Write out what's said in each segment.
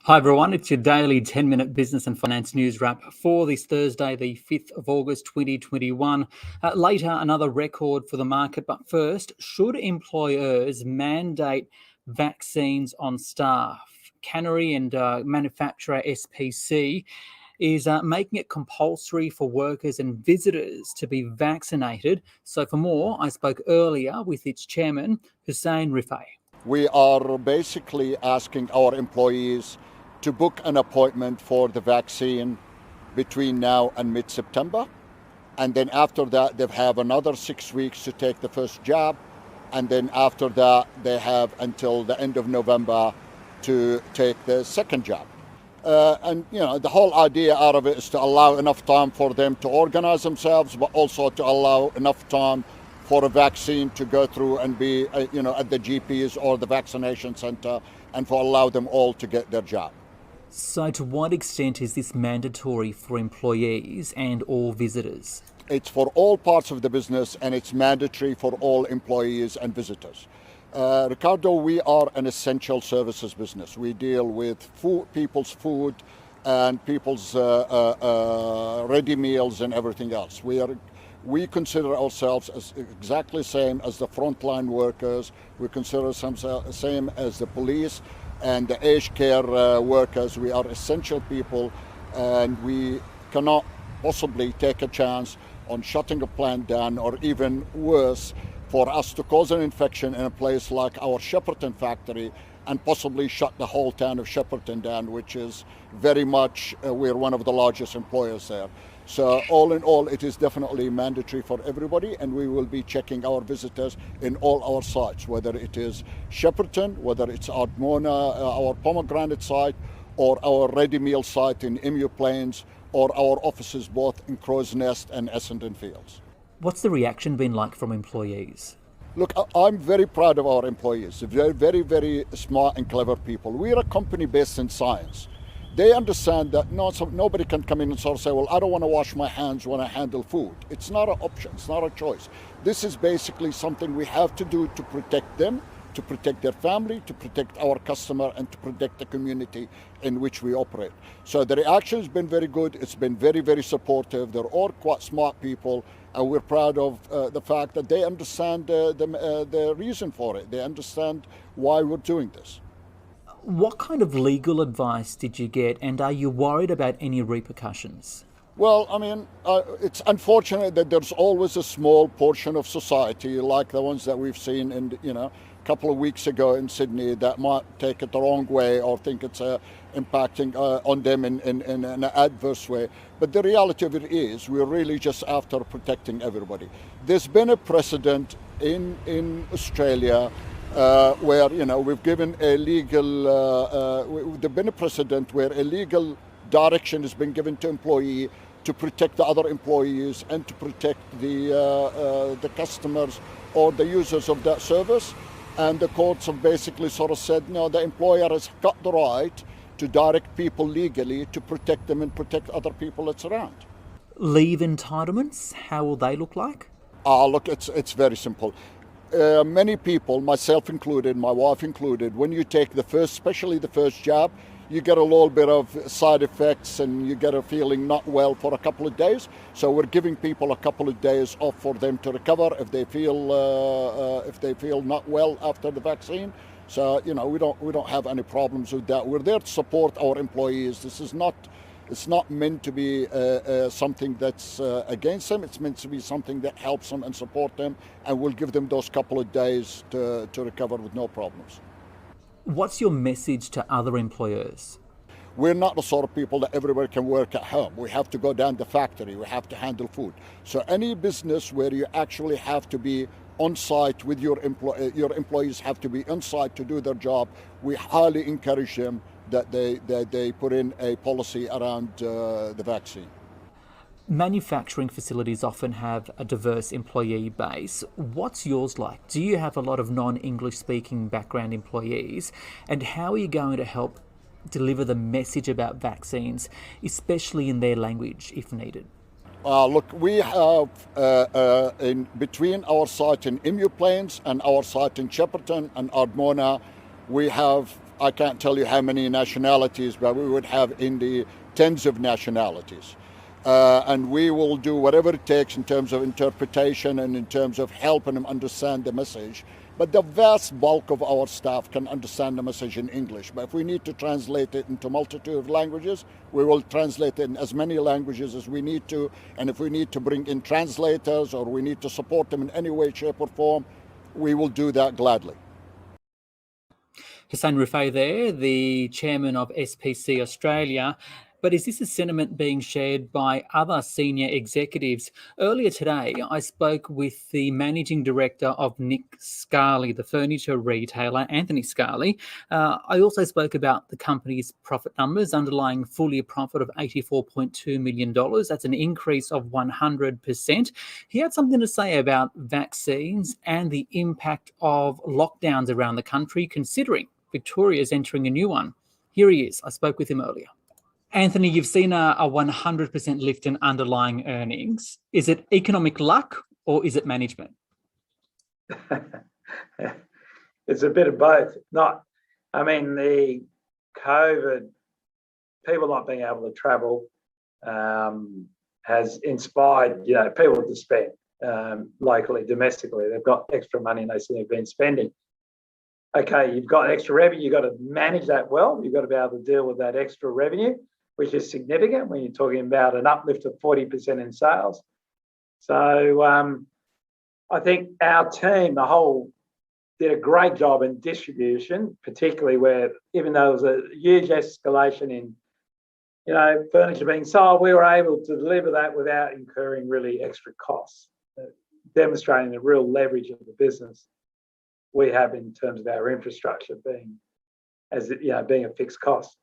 Hi everyone, it's your daily 10-minute business and finance news wrap for this Thursday, the 5th of August 2021. Later, another record for the market, but first, should employers mandate vaccines on staff? Cannery and manufacturer SPC is making it compulsory for workers and visitors to be vaccinated. So for more, I spoke earlier with its chairman, Hussein Rifai. We are basically asking our employees to book an appointment for the vaccine between now and mid-September. And then after that, they have another 6 weeks to take the first jab. And then after that, they have until the end of November to take the second jab. The whole idea out of it is to allow enough time for them to organize themselves, but also to allow enough time for a vaccine to go through and be, at the GPs or the vaccination center, and for allow them all to get their jab. So to what extent is this mandatory for employees and all visitors? It's for all parts of the business, and it's mandatory for all employees and visitors. Ricardo, we are an essential services business. We deal with people's food and people's ready meals and everything else. We consider ourselves as exactly the same as the frontline workers. We consider ourselves the same as the police and the aged care workers. We are essential people, and we cannot possibly take a chance on shutting a plant down, or even worse, for us to cause an infection in a place like our Shepparton factory and possibly shut the whole town of Shepparton down, which is very much, we're one of the largest employers there. So all in all, it is definitely mandatory for everybody, and we will be checking our visitors in all our sites, whether it is Shepparton, whether it's Ardmona, our pomegranate site, or our ready meal site in Emu Plains, or our offices both in Crow's Nest and Essendon Fields. What's the reaction been like from employees? Look, I'm very proud of our employees. They're very, very smart and clever people. We're a company based in science. They understand that nobody can come in and sort of say, well, I don't want to wash my hands when I handle food. It's not an option. It's not a choice. This is basically something we have to do to protect them, to protect their family, to protect our customer, and to protect the community in which we operate. So the reaction has been very good. It's been very, very supportive. They're all quite smart people, and we're proud of the fact that they understand the reason for it. They understand why we're doing this. What kind of legal advice did you get, and are you worried about any repercussions? Well, I mean, it's unfortunate that there's always a small portion of society, like the ones that we've seen a couple of weeks ago in Sydney, that might take it the wrong way or think it's impacting on them in an adverse way. But the reality of it is, we're really just after protecting everybody. There's been a precedent in Australia where we've given a legal. There's been a precedent where a legal direction has been given to employee to protect the other employees and to protect the customers or the users of that service. And the courts have basically sort of said, no, the employer has got the right to direct people legally to protect them and protect other people that's around. Leave entitlements, how will they look like? Look, it's very simple. Many people, myself included, my wife included, when you take especially the first jab, you get a little bit of side effects and you get a feeling not well for a couple of days. So we're giving people a couple of days off for them to recover if they feel not well after the vaccine. So we don't have any problems with that. We're there to support our employees. It's not meant to be something that's against them. It's meant to be something that helps them and support them, and we'll give them those couple of days to recover with no problems. What's your message to other employers? We're not the sort of people that everybody can work at home. We have to go down the factory. We have to handle food. So any business where you actually have to be on site with your employees have to be on site to do their job, we highly encourage them that they put in a policy around the vaccine. Manufacturing facilities often have a diverse employee base. What's yours like? Do you have a lot of non-English speaking background employees? And how are you going to help deliver the message about vaccines, especially in their language, if needed? Look, we have in between our site in Emu Plains and our site in Shepparton and Ardmona, we have I can't tell you how many nationalities, but we would have in the tens of nationalities. And we will do whatever it takes in terms of interpretation and in terms of helping them understand the message. But the vast bulk of our staff can understand the message in English. But if we need to translate it into a multitude of languages, we will translate it in as many languages as we need to. And if we need to bring in translators or we need to support them in any way, shape or form, we will do that gladly. Hussein Rifai there, the chairman of SPC Australia. But is this a sentiment being shared by other senior executives? Earlier today, I spoke with the managing director of Nick Scali, the furniture retailer, Anthony Scali. I also spoke about the company's profit numbers, underlying full-year profit of $84.2 million. That's an increase of 100%. He had something to say about vaccines and the impact of lockdowns around the country, considering Victoria's entering a new one. Here he is. I spoke with him earlier. Anthony, you've seen a 100% lift in underlying earnings. Is it economic luck or is it management? It's a bit of both. The COVID, people not being able to travel has inspired, people to spend locally, domestically. They've got extra money and they seem to have been spending. Okay, you've got extra revenue, you've got to manage that well. You've got to be able to deal with that extra revenue, which is significant when you're talking about an uplift of 40% in sales. So I think our team, the whole, did a great job in distribution, particularly where, even though there was a huge escalation in, furniture being sold, we were able to deliver that without incurring really extra costs, demonstrating the real leverage of the business we have in terms of our infrastructure being a fixed cost.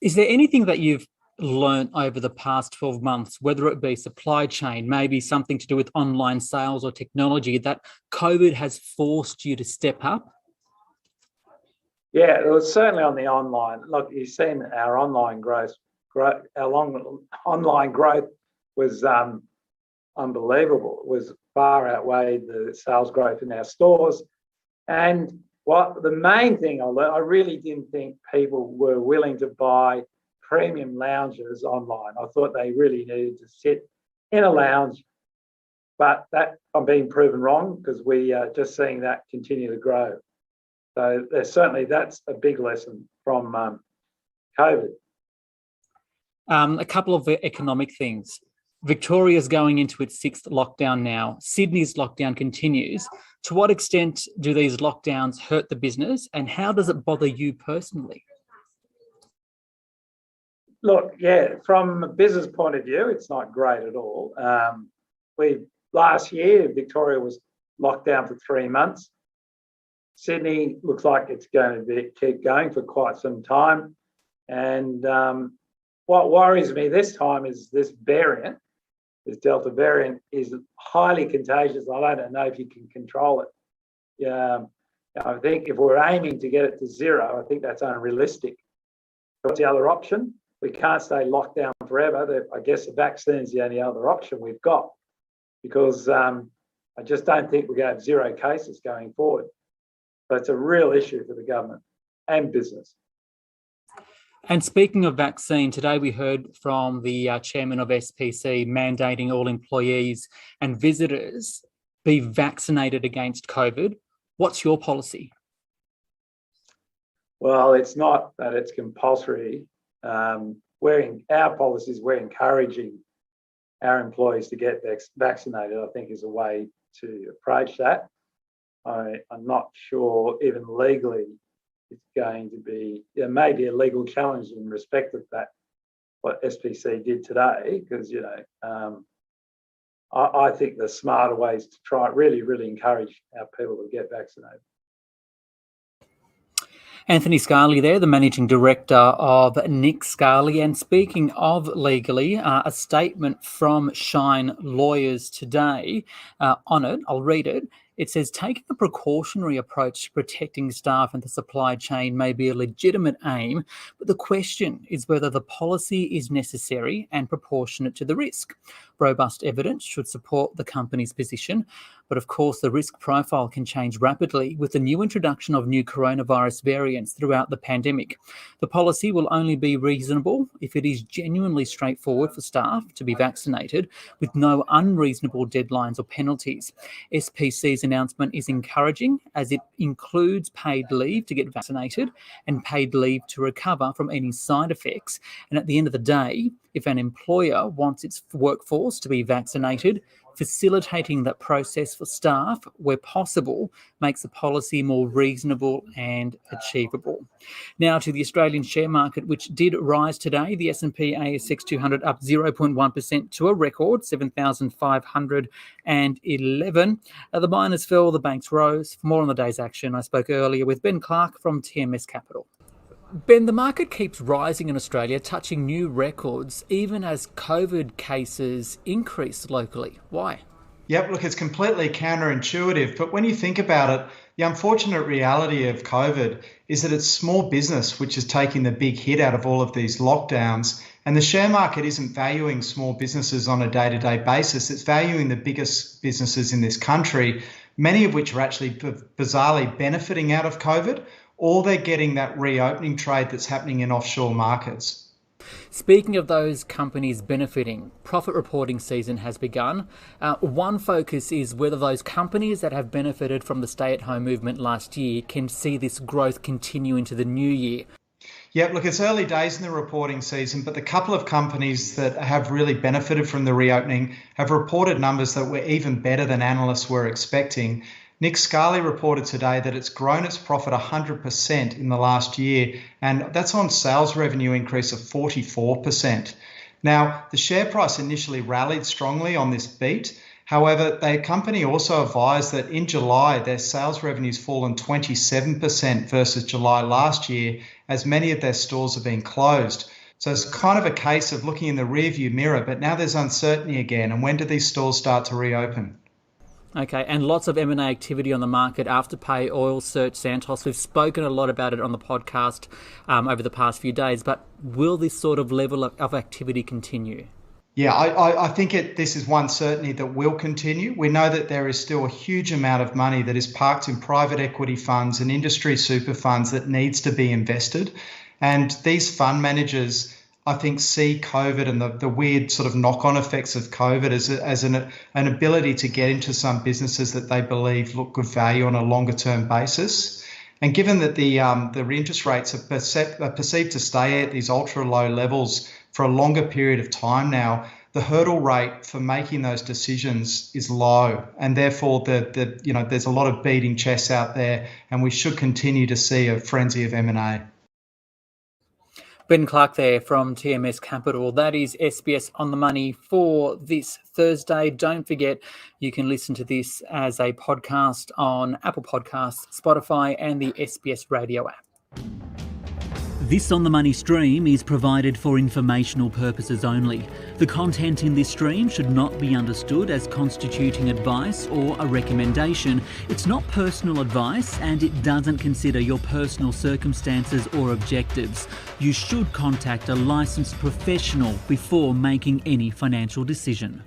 Is there anything that you've learned over the past 12 months, whether it be supply chain, maybe something to do with online sales or technology, that COVID has forced you to step up? Yeah, it was certainly on the online. Look, you've seen our online growth. Our online growth was unbelievable. It was far outweighed the sales growth in our stores. And what the main thing I learned, I really didn't think people were willing to buy premium lounges online. I thought they really needed to sit in a lounge, but that I'm being proven wrong because we are just seeing that continue to grow. So that's a big lesson from COVID. A couple of economic things. Victoria's going into its 6th lockdown now. Sydney's lockdown continues. To what extent do these lockdowns hurt the business and how does it bother you personally? Look, from a business point of view, it's not great at all. Last year, Victoria was locked down for 3 months. Sydney looks like it's going to keep going for quite some time. And what worries me this time is this variant. This Delta variant is highly contagious. I don't know if you can control it. I think if we're aiming to get it to 0, I think that's unrealistic. What's the other option? We can't stay locked down forever. I guess the vaccine is the only other option we've got because I just don't think we're going to have 0 cases going forward. So it's a real issue for the government and business. And speaking of vaccine, today we heard from the chairman of SPC mandating all employees and visitors be vaccinated against COVID. What's your policy? Well, it's not that it's compulsory. Our policies, we're encouraging our employees to get vaccinated, I think is a way to approach that. I'm not sure even legally it's going to be, there may be a legal challenge in respect of that, what SPC did today, because, I think there's smarter ways to try really, really encourage our people to get vaccinated. Anthony Scali there, the Managing Director of Nick Scali. And speaking of legally, a statement from Shine Lawyers today on it, I'll read it. It says, taking a precautionary approach to protecting staff and the supply chain may be a legitimate aim, but the question is whether the policy is necessary and proportionate to the risk. Robust evidence should support the company's position, but of course the risk profile can change rapidly with the new introduction of new coronavirus variants throughout the pandemic. The policy will only be reasonable if it is genuinely straightforward for staff to be vaccinated, with no unreasonable deadlines or penalties. SPC's announcement is encouraging as it includes paid leave to get vaccinated and paid leave to recover from any side effects. And at the end of the day, if an employer wants its workforce to be vaccinated, facilitating that process for staff where possible makes the policy more reasonable and achievable. Now to the Australian share market, which did rise today. The S&P ASX 200 up 0.1% to a record 7,511. The miners fell, the banks rose. For more on the day's action, I spoke earlier with Ben Clark from TMS Capital. Ben, the market keeps rising in Australia, touching new records, even as COVID cases increase locally. Why? Yep, look, it's completely counterintuitive, but when you think about it, the unfortunate reality of COVID is that it's small business which is taking the big hit out of all of these lockdowns, and the share market isn't valuing small businesses on a day-to-day basis. It's valuing the biggest businesses in this country, many of which are actually bizarrely benefiting out of COVID, or they're getting that reopening trade that's happening in offshore markets. Speaking of those companies benefiting, profit reporting season has begun. One focus is whether those companies that have benefited from the stay-at-home movement last year can see this growth continue into the new year. Yeah, look, it's early days in the reporting season, but the couple of companies that have really benefited from the reopening have reported numbers that were even better than analysts were expecting. Anthony Scali reported today that it's grown its profit 100% in the last year, and that's on sales revenue increase of 44%. Now, the share price initially rallied strongly on this beat. However, the company also advised that in July, their sales revenue's fallen 27% versus July last year, as many of their stores have been closed. So it's kind of a case of looking in the rearview mirror, but now there's uncertainty again. And when do these stores start to reopen? Okay, and lots of M&A activity on the market. Afterpay, Oil Search, Santos. We've spoken a lot about it on the podcast over the past few days, but will this sort of level of activity continue? Yeah, I think this is one certainty that will continue. We know that there is still a huge amount of money that is parked in private equity funds and industry super funds that needs to be invested. And these fund managers, I think, see COVID and the weird sort of knock-on effects of COVID as an ability to get into some businesses that they believe look good value on a longer-term basis. And given that the interest rates are perceived to stay at these ultra-low levels for a longer period of time now, the hurdle rate for making those decisions is low, and therefore there's a lot of beating chests out there, and we should continue to see a frenzy of M&A. Ben Clark there from TMS Capital. That is SBS On the Money for this Thursday. Don't forget, you can listen to this as a podcast on Apple Podcasts, Spotify, and the SBS Radio app. This On the Money stream is provided for informational purposes only. The content in this stream should not be understood as constituting advice or a recommendation. It's not personal advice, and it doesn't consider your personal circumstances or objectives. You should contact a licensed professional before making any financial decision.